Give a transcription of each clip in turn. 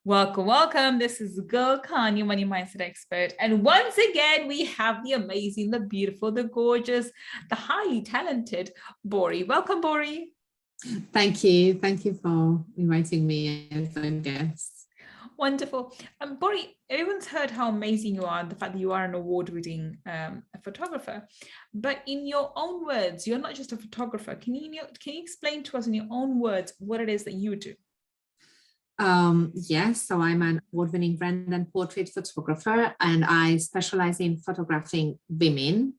Welcome, welcome. This is Gull, your money mindset expert. And once again, we have the amazing, the beautiful, the gorgeous, the highly talented Bori. Welcome, Bori. Thank you. Thank you for inviting me as a guest. Wonderful. Bori, everyone's heard how amazing you are, the fact that you are an award-winning photographer. But in your own words, you're not just a photographer. Can you explain to us in your own words what it is that you do? Yes, so I'm an award-winning brand and portrait photographer, and I specialize in photographing women,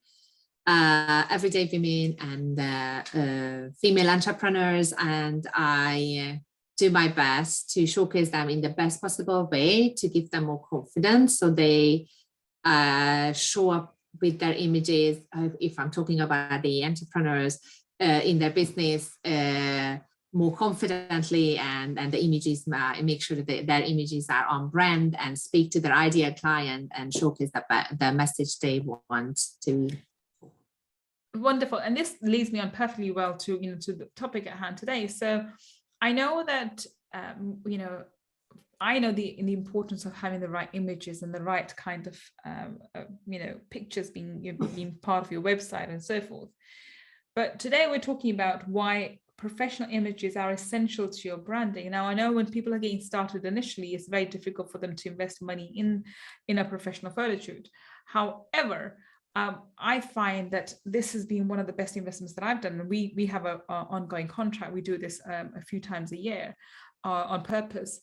everyday women and female entrepreneurs, and I do my best to showcase them in the best possible way to give them more confidence so they show up with their images, if I'm talking about the entrepreneurs in their business, more confidently, and the images make sure that their images are on brand and speak to their ideal client and showcase the message they want to. Wonderful. And this leads me on perfectly well to the topic at hand today. So I know that I know the importance of having the right images and the right kind of pictures being part of your website and so forth. But today we're talking about why professional images are essential to your branding. Now, I know when people are getting started initially, it's very difficult for them to invest money in a professional photo shoot. However, I find that this has been one of the best investments that I've done. We have an ongoing contract. We do this a few times a year on purpose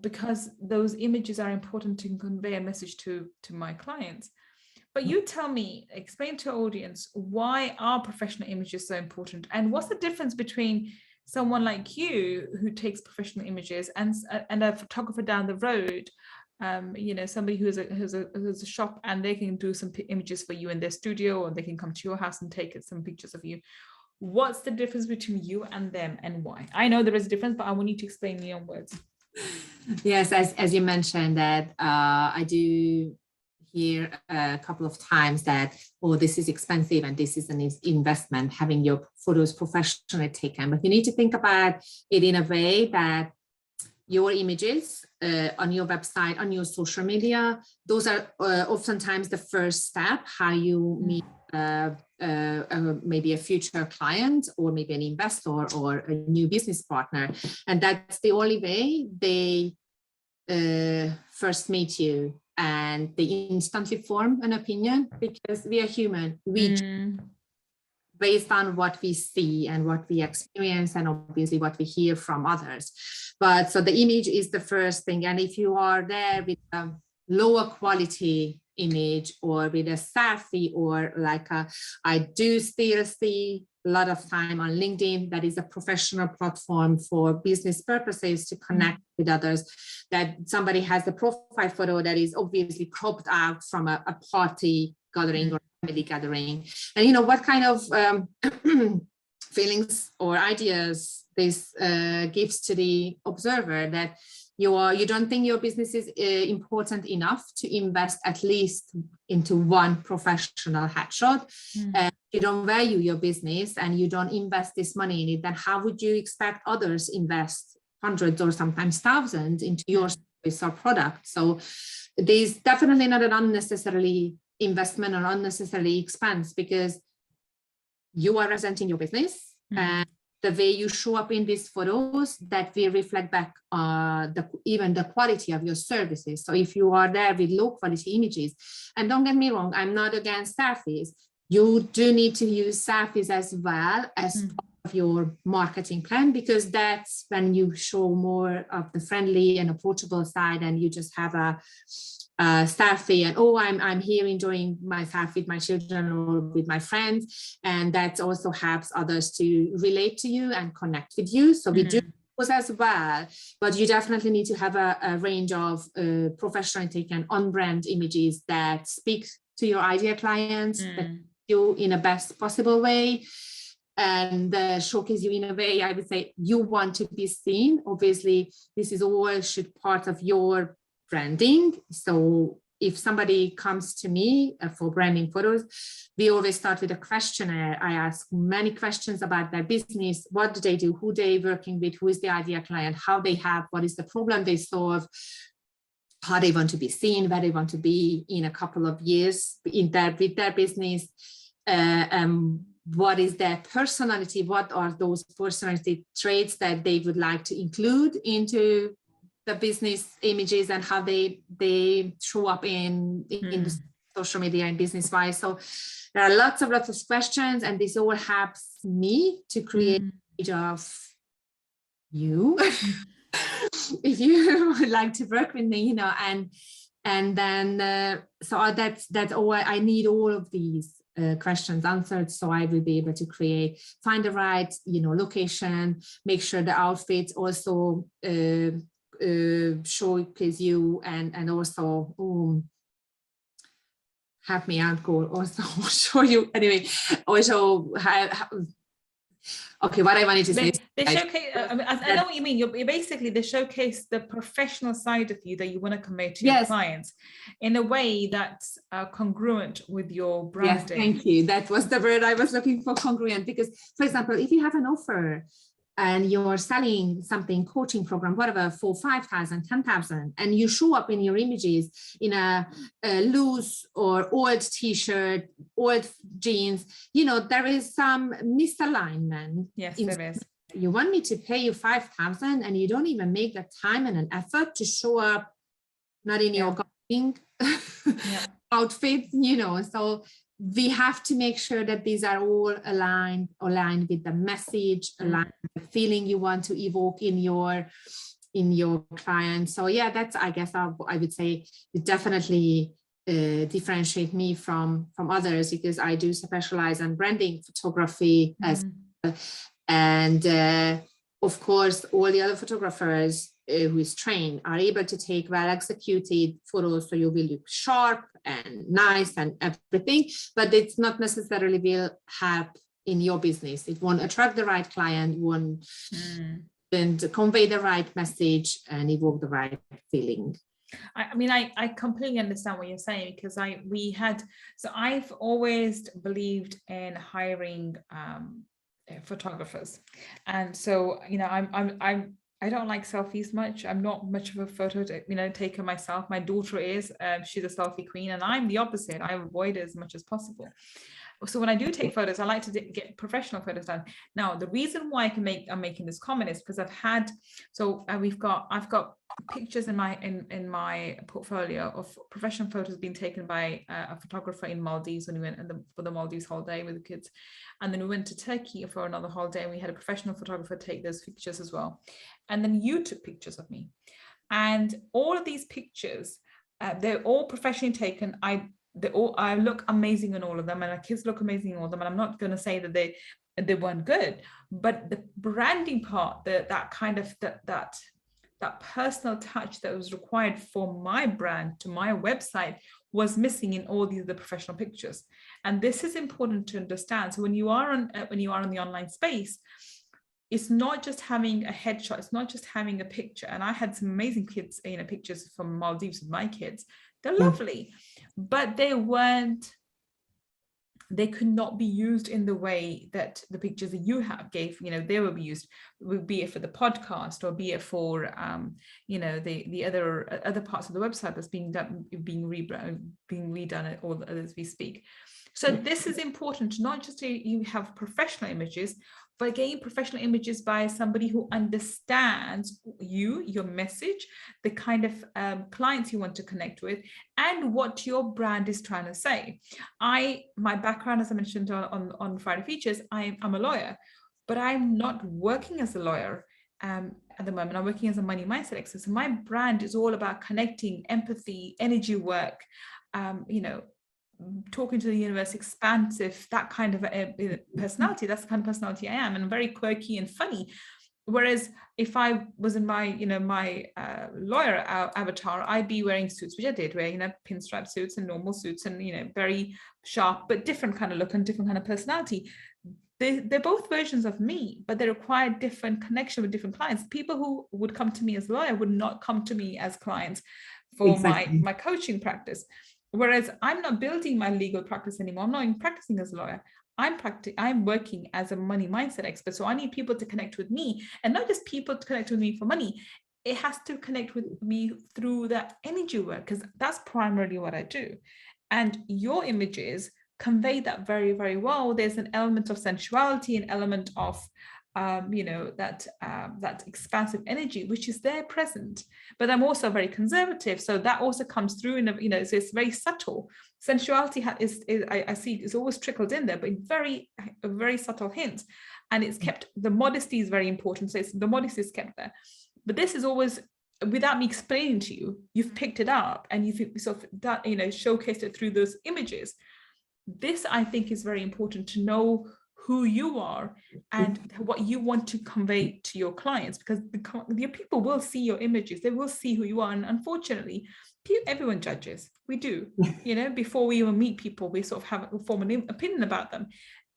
because those images are important to convey a message to my clients. But you tell me, explain to our audience, why are professional images so important? And what's the difference between someone like you who takes professional images and a photographer down the road, somebody who has a shop and they can do some images for you in their studio, or they can come to your house and take some pictures of you. What's the difference between you and them, and why? I know there is a difference, but I want you to explain in your own words. Yes, as you mentioned that I do hear a couple of times that, oh, this is expensive and this is an investment, having your photos professionally taken. But you need to think about it in a way that your images on your website, on your social media, those are oftentimes the first step, how you meet maybe a future client or maybe an investor or a new business partner. And that's the only way they first meet you. And they instantly form an opinion, because we are human. We based on what we see and what we experience, and obviously what we hear from others. But so the image is the first thing. And if you are there with a lower quality image or with a selfie, or I do still see a lot of time on LinkedIn, that is a professional platform for business purposes to connect with others, that somebody has a profile photo that is obviously cropped out from a party gathering or family gathering. And what kind of feelings or ideas this gives to the observer, that you don't think your business is important enough to invest at least into one professional headshot. You don't value your business and you don't invest this money in it, then how would you expect others invest hundreds or sometimes thousands into your service or product? So there's definitely not an unnecessarily investment or unnecessarily expense, because you are representing your business, and the way you show up in these photos, that will reflect back even the quality of your services. So if you are there with low quality images, and don't get me wrong, I'm not against selfies. You do need to use selfies as well as part of your marketing plan, because that's when you show more of the friendly and approachable side, and you just have a selfie and, oh, I'm here enjoying myself with my children or with my friends, and that also helps others to relate to you and connect with you. So we do those as well, but you definitely need to have a range of professionally taken on-brand images that speak to your ideal clients, that you in a best possible way, and showcase you in a way, I would say, you want to be seen. Obviously, this is all should part of your branding. So if somebody comes to me for branding photos, we always start with a questionnaire. I ask many questions about their business. What do they do? Who they working with? Who is the ideal client? How they have? What is the problem they solve? How they want to be seen? Where they want to be in a couple of years with their business? What is their personality? What are those personality traits that they would like to include into the business images, and how they show up in the social media and business wise? So there are lots of questions, and this all helps me to create an image of you. If you would like to work with me, and then so that's all. I need all of these questions answered, so I will be able to find the right location, make sure the outfits also showcase you, and also help me out, Gull, also show you anyway, also okay, what I wanted to say is they showcase, I know what you mean. You basically, they showcase the professional side of you that you want to convey to your clients in a way that's congruent with your branding. Yes, thank you. That was the word I was looking for, congruent. Because, for example, if you have an offer and you're selling something, coaching program, whatever, for 5,000, 10,000, and you show up in your images in a loose or old t-shirt, old jeans, there is some misalignment. Yes, there is. You want me to pay you 5,000 and you don't even make the time and an effort to show up not in your going outfit, so we have to make sure that these are all aligned with the message, aligned with the feeling you want to evoke in your client. So that's, I guess, I would say it definitely differentiate me from others, because I do specialize in branding photography as well. And of course, all the other photographers who is trained are able to take well executed photos, so you will look sharp and nice and everything, but it's not necessarily will help in your business. It won't attract the right client, won't and convey the right message and evoke the right feeling. I mean, I completely understand what you're saying, because I've always believed in hiring photographers, and so I don't like selfies much. I'm not much of a photo taker myself. My daughter is, she's a selfie queen, and I'm the opposite. I avoid it as much as possible. So when I do take photos, I like to get professional photos done. Now, the reason why I'm making this comment is because I've got pictures in my portfolio of professional photos being taken by a photographer in Maldives when we went for the Maldives holiday with the kids. And then we went to Turkey for another holiday, and we had a professional photographer take those pictures as well. And then you took pictures of me. And all of these pictures, they're all professionally taken. I look amazing in all of them, and our kids look amazing in all of them. And I'm not going to say that they weren't good, but the branding part, that personal touch that was required for my brand to my website was missing in all these other professional pictures. And this is important to understand. So when you are in the online space, it's not just having a headshot, it's not just having a picture. And I had some amazing kids, pictures from Maldives with my kids. They're lovely, but they could not be used in the way that the pictures that you gave, they will be used, be it for the podcast or be it for, the other parts of the website that's being redone all as we speak. So this is important, not just you have professional images, but again, professional images by somebody who understands your message, the kind of clients you want to connect with, and what your brand is trying to say. My background, as I mentioned on Friday Features, I'm a lawyer, but I'm not working as a lawyer at the moment. I'm working as a money mindset expert. So my brand is all about connecting, empathy, energy work, talking to the universe, expansive, that kind of personality. That's the kind of personality I am, and I'm very quirky and funny. Whereas if I was in my lawyer avatar, I'd be wearing suits, which I did wear, pinstripe suits and normal suits, and very sharp but different kind of look and different kind of personality. They're both versions of me, but they require different connection with different clients. People who would come to me as a lawyer would not come to me as clients for Exactly. my coaching practice. Whereas I'm not building my legal practice anymore. I'm not even practicing as a lawyer. I'm working as a money mindset expert. So I need people to connect with me, and not just people to connect with me for money. It has to connect with me through that energy work, because that's primarily what I do. And your images convey that very, very well. There's an element of sensuality, an element of that expansive energy, which is there present. But I'm also very conservative, so that also comes through in so it's very subtle. Sensuality I see is always trickled in there, but in a very subtle hint, and it's kept. The modesty is very important, so the modesty is kept there. But this is always, without me explaining to you, you've picked it up and you've sort of showcased it through those images. This, I think, is very important to know who you are and what you want to convey to your clients, because your people will see your images, they will see who you are. And unfortunately, everyone judges. We do, before we even meet people, we sort of form an opinion about them.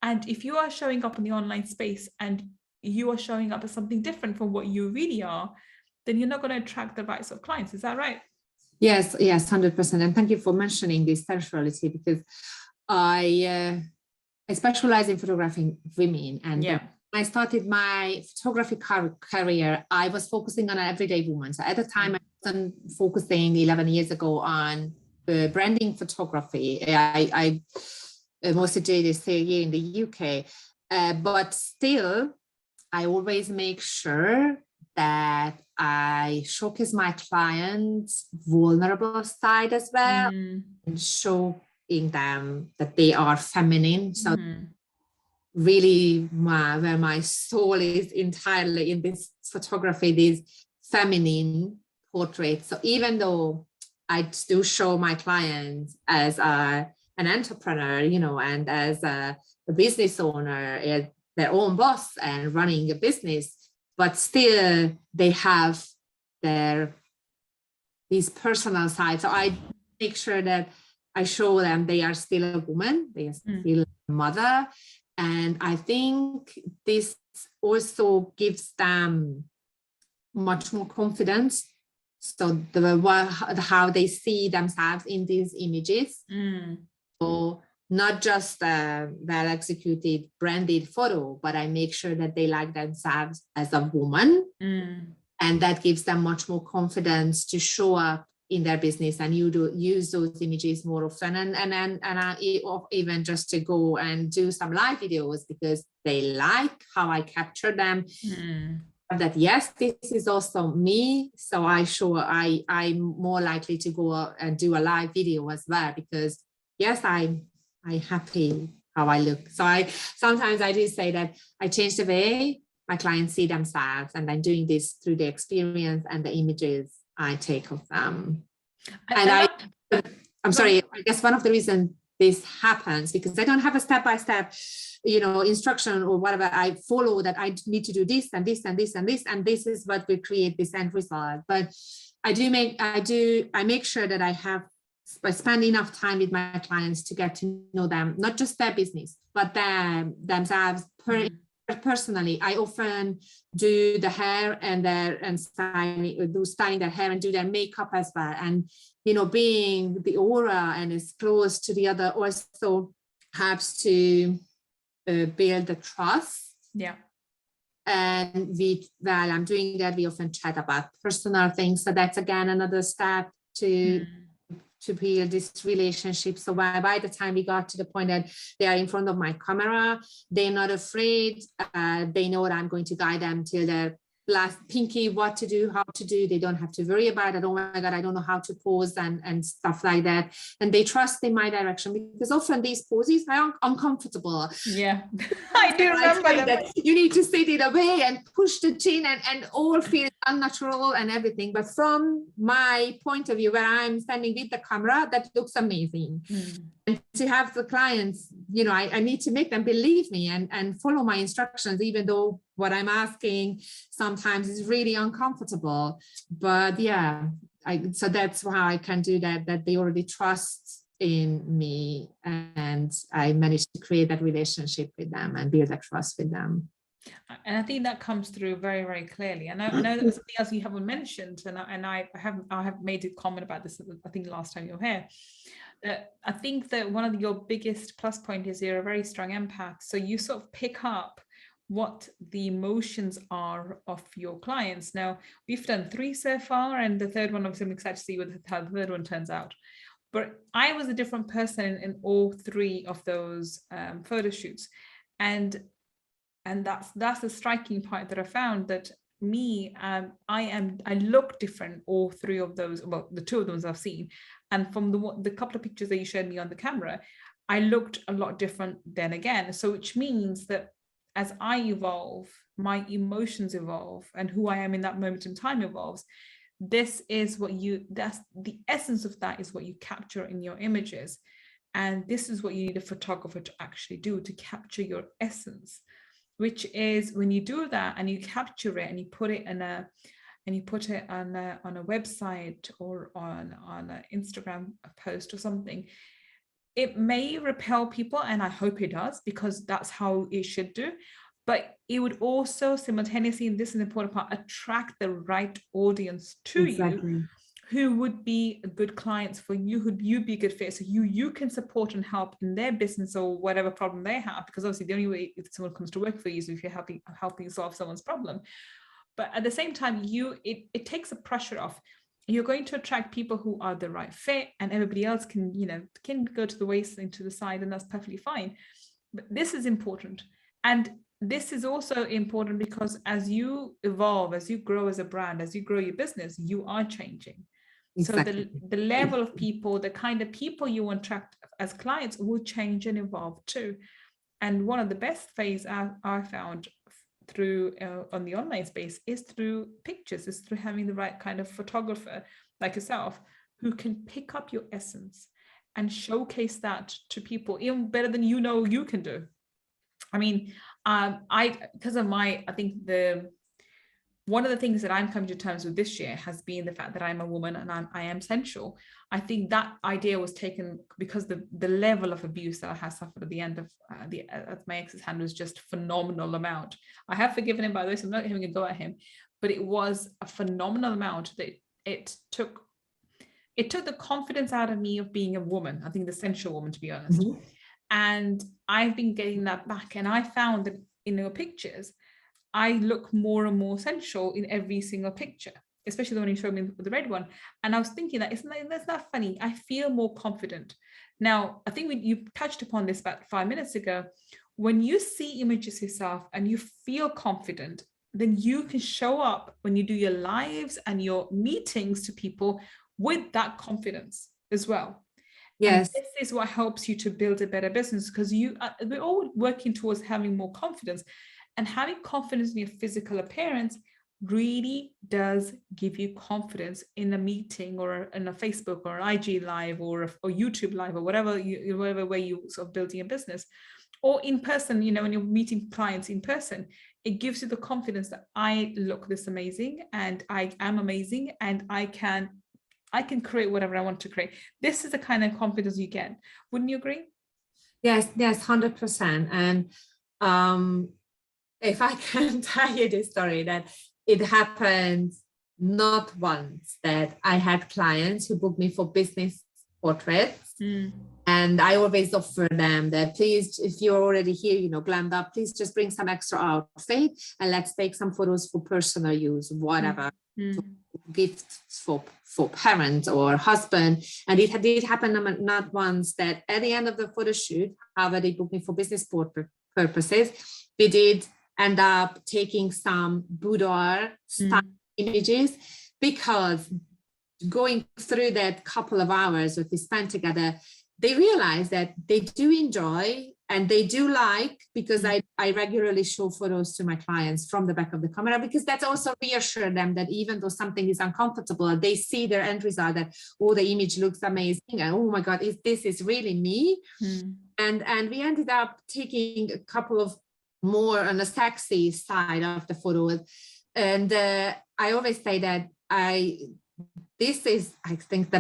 And if you are showing up in the online space and you are showing up as something different from what you really are, then you're not going to attract the right sort of clients. Is that right? Yes, 100%. And thank you for mentioning this sensuality, because I specialize in photographing women, and when I started my photography career, I was focusing on an everyday woman. So at the time, I wasn't focusing 11 years ago on branding photography. I mostly did this here in the UK, but still, I always make sure that I showcase my clients' vulnerable side as well, and showing them that they are feminine. So really where my soul is entirely in this photography, these feminine portraits. So even though I do show my clients as an entrepreneur, and as a business owner, as their own boss and running a business, but still they have these personal sides. So I make sure that I show them they are still a woman, they are still a mother. And I think this also gives them much more confidence. So how they see themselves in these images. So not just a well-executed branded photo, but I make sure that they like themselves as a woman. And that gives them much more confidence to show up in their business, and you do use those images more often, and even just to go and do some live videos, because they like how I capture them. That yes, this is also me. So I'm more likely to go and do a live video as well, because yes, I'm happy how I look. So sometimes I do say that I change the way my clients see themselves, and I'm doing this through the experience and the images I take of them. And I'm sorry, I guess one of the reasons this happens, because I don't have a step-by-step, instruction or whatever. I follow that I need to do this and this and this and this, and this is what will create this end result. But I make sure that I spend enough time with my clients to get to know them, not just their business, but themselves personally. I often do the hair and styling their hair and do their makeup as well. And, being the aura and is close to the other also helps to build the trust. Yeah. And while I'm doing that, we often chat about personal things. So that's again another step to build this relationship. So by the time we got to the point that they are in front of my camera, they're not afraid. They know that I'm going to guide them till their last pinky, what to do, how to do. They don't have to worry about it. Oh my God, I don't know how to pose and stuff like that. And they trust in my direction, because often these poses are uncomfortable. Yeah, I do remember that you need to sit in a way and push the chin and all feel unnatural and everything. But from my point of view, where I'm standing with the camera, that looks amazing. And to have the clients, I need to make them believe me and follow my instructions, even though what I'm asking sometimes is really uncomfortable. But yeah, so that's how I can do that they already trust in me, and I managed to create that relationship with them and build that trust with them. And I think that comes through very, very clearly. And I know that was something else you haven't mentioned, and I have made a comment about this, I think, last time you were here. I think that one of your biggest plus point is you're a very strong empath. So you sort of pick up what the emotions are of your clients. Now, we've done 3 so far, and the third one, obviously, I'm excited to see how the third one turns out. But I was a different person in all 3 of those photo shoots. And that's the striking part that I found, that me, I look different all 3 of those, well, the 2 of those I've seen. And from the couple of pictures that you showed me on the camera, I looked a lot different then again. So which means that as I evolve, my emotions evolve, and who I am in that moment in time evolves. That's the essence of that, is what you capture in your images. And this is what you need a photographer to actually do, to capture your essence, which is when you do that and you capture it and you put it on a website or on an Instagram post or something. It may repel people, and I hope it does, because that's how it should do. But it would also simultaneously, and this is an important part, attract the right audience to you, who would be good clients for you, who'd you be a good fit. So you can support and help in their business or whatever problem they have, because obviously the only way if someone comes to work for you is if you're helping solve someone's problem. But at the same time, it takes the pressure off. You're going to attract people who are the right fit, and everybody else can go to the wayside, to the side, and that's perfectly fine. But this is important. And this is also important because as you evolve, as you grow as a brand, as you grow your business, you are changing. Exactly. So the level of people, the kind of people you attract as clients will change and evolve too. And one of the best ways I found through on the online space is through pictures, is through having the right kind of photographer like yourself, who can pick up your essence and showcase that to people even better than you can do. I mean, because of I think one of the things that I'm coming to terms with this year has been the fact that I'm a woman and I am sensual. I think that idea was taken because the level of abuse that I have suffered at the end of my ex's hand was just phenomenal amount. I have forgiven him, by the way, so I'm not having a go at him, but it was a phenomenal amount that it took the confidence out of me of being a woman. I think the sensual woman, to be honest. Mm-hmm. And I've been getting that back, and I found that in your pictures, I look more and more sensual in every single picture, especially the one you showed me, the red one. And I was thinking that's not funny. I feel more confident. Now, I think you touched upon this about 5 minutes ago. When you see images yourself and you feel confident, then you can show up when you do your lives and your meetings to people with that confidence as well. Yes. And this is what helps you to build a better business, because we're all working towards having more confidence. And having confidence in your physical appearance really does give you confidence in a meeting or in a Facebook or an IG live or YouTube live or whatever way you sort of building a business, or in person, when you're meeting clients in person. It gives you the confidence that I look this amazing and I am amazing and I can create whatever I want to create. This is the kind of confidence you get. Wouldn't you agree? Yes, 100%. And if I can tell you this story, that it happened not once that I had clients who booked me for business portraits. And I always offer them that, please, if you're already here, glammed up, please just bring some extra outfit and let's take some photos for personal use, whatever. Gifts for parents or husband. And it did happen not once that at the end of the photo shoot, however they booked me for business purposes, we did end up taking some boudoir style images, because going through that couple of hours that we spent together, they realized that they do enjoy and they do like, because I regularly show photos to my clients from the back of the camera, because that's also reassure them that even though something is uncomfortable, they see their end result, that, oh, the image looks amazing, and oh my God, this is really me. And we ended up taking a couple of more on the sexy side of the photos. And I always say that this is, I think,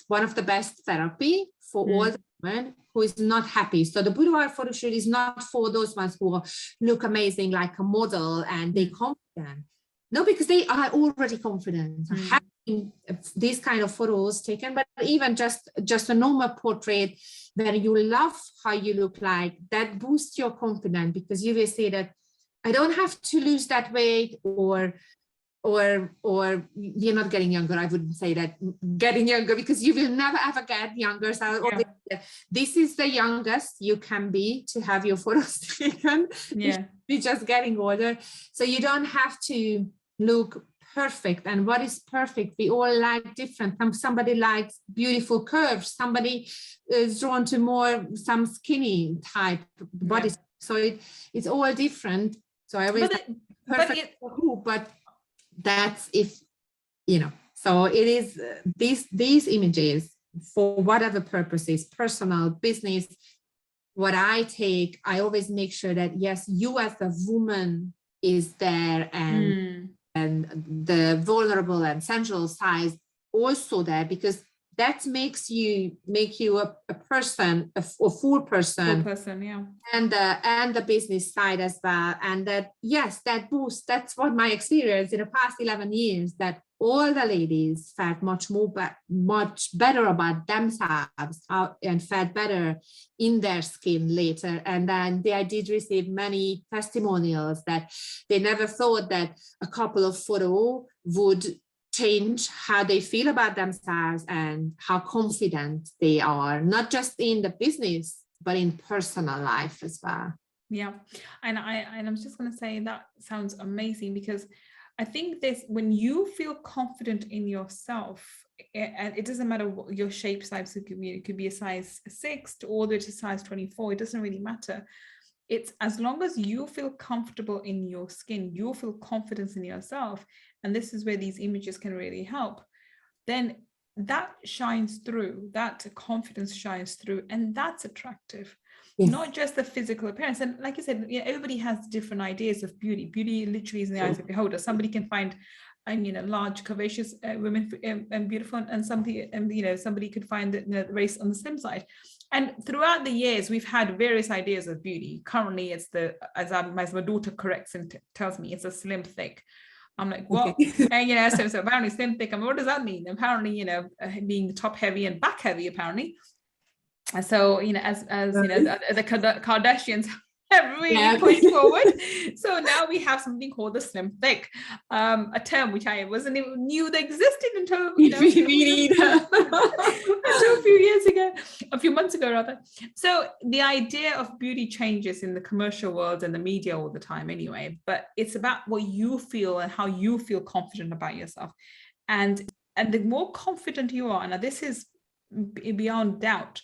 one of the best therapy for all the woman who is not happy. So the boudoir photo shoot is not for those ones who look amazing like a model and they confident. No, because they are already confident. Having these kind of photos taken, but even just a normal portrait where you love how you look like, that boosts your confidence, because you will say that I don't have to lose that weight, or you're not getting younger. I wouldn't say that getting younger, because you will never ever get younger. So this is the youngest you can be to have your photos taken. You're just getting older. So you don't have to look perfect. And what is perfect? We all like different. Somebody likes beautiful curves. Somebody is drawn to more some skinny type body. So it's all different. So I always perfect for who, but that's if so it is these images for whatever purposes, personal, business, what I take, I always make sure that yes, you as a woman is there, and the vulnerable and sensual side also there, because that makes you a person, a full person, and the business side as well. And that, yes, that boost, that's what my experience in the past 11 years, that all the ladies felt much better about themselves and felt better in their skin later. And then I did receive many testimonials that they never thought that a couple of photos would change how they feel about themselves and how confident they are, not just in the business, but in personal life as well. Yeah. And I'm just going to say that sounds amazing, because I think this, when you feel confident in yourself, and it doesn't matter what your shape size, it could be a size 6 to all the way to size 24, it doesn't really matter. It's as long as you feel comfortable in your skin, you feel confidence in yourself, and this is where these images can really help, then that shines through, that confidence shines through, and that's attractive. Yes. Not just the physical appearance. And like you said, everybody has different ideas of beauty. Beauty literally is in the eyes of the beholder. Somebody can find large, curvaceous women and beautiful, and somebody could find the race on the slim side. And throughout the years, we've had various ideas of beauty. Currently, it's as my daughter corrects and tells me, it's a slim thick. I'm like, what? And so apparently slim thick. I mean, what does that mean? Apparently, being top heavy and back heavy, apparently. So as the Kardashians have really pushed forward. So now we have something called the slim thick, a term which I wasn't even knew that existed until a few months ago rather. So the idea of beauty changes in the commercial world and the media all the time anyway, but it's about what you feel and how you feel confident about yourself. And the more confident you are, and this is beyond doubt,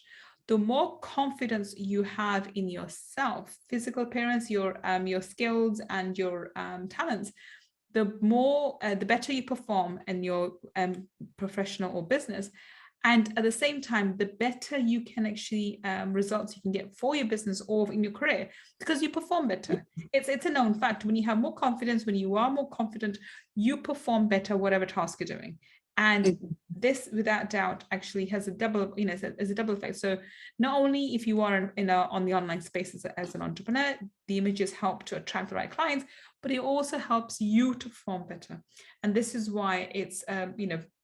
the more confidence you have in yourself, physical appearance, your skills and your talents, the better you perform in your professional or business. And at the same time, the better you can actually results you can get for your business or in your career, because you perform better. It's a known fact. When you have more confidence, when you are more confident, you perform better whatever task you're doing. And this, without doubt, actually has a double, as a double effect. So not only if you are on the online space as an entrepreneur, the images help to attract the right clients, but it also helps you to perform better. And this is why it's,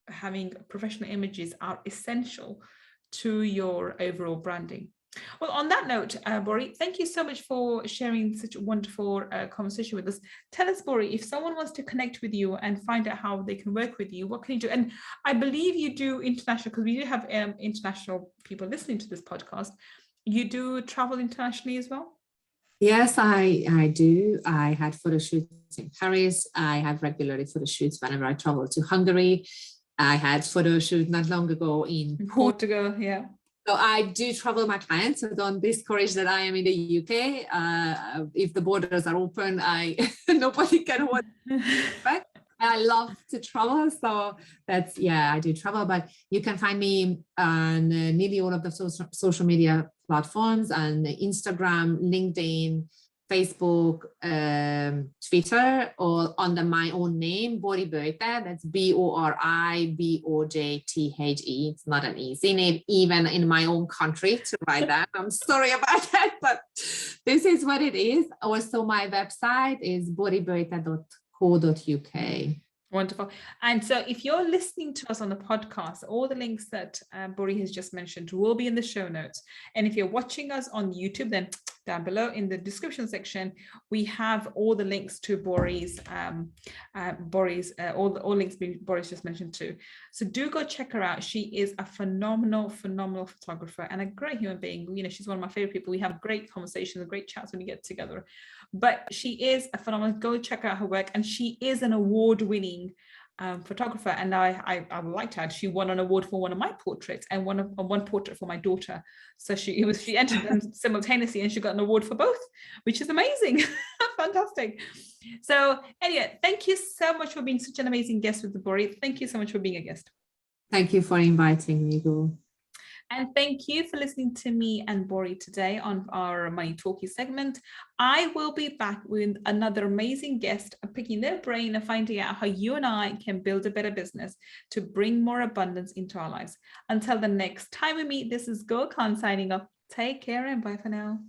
having professional images are essential to your overall branding. Well, on that note, Bori, thank you so much for sharing such a wonderful conversation with us. Tell us, Bori, if someone wants to connect with you and find out how they can work with you, what can you do? And I believe you do international, because we do have international people listening to this podcast. You do travel internationally as well? Yes, I do. I had photo shoots in Paris. I have regularly photo shoots whenever I travel to Hungary. I had photo shoot not long ago in Portugal, yeah. So I do travel my clients, so don't discourage that I am in the UK. If the borders are open, nobody can hold back. I love to travel, so that's, I do travel, but you can find me on nearly all of the social media platforms, on Instagram, LinkedIn, Facebook, Twitter, or under my own name, Bori Bojthe. That's Boribojthe. It's not an easy name, even in my own country, to write that. I'm sorry about that, but this is what it is. Also, my website is boribojthe.co.uk. Wonderful. And so if you're listening to us on the podcast, all the links that Bori has just mentioned will be in the show notes. And if you're watching us on YouTube, then down below in the description section, we have all the links to Bori's all links Bori's just mentioned too. So do go check her out. She is a phenomenal photographer and a great human being. You know, she's one of my favorite people. We have great conversations, great chats when we get together. But she is a phenomenal. Go check out her work, and she is an award-winning photographer. And I would like to add, she won an award for one of my portraits and one portrait for my daughter. So she entered them simultaneously, and she got an award for both, which is amazing. Fantastic. So anyway, thank you so much for being such an amazing guest with the Bori. Thank you so much for being a guest. Thank you for inviting me, Gull. And thank you for listening to me and Bori today on our Money Talkies segment. I will be back with another amazing guest, picking their brain and finding out how you and I can build a better business to bring more abundance into our lives. Until the next time we meet, this is Gull signing off. Take care and bye for now.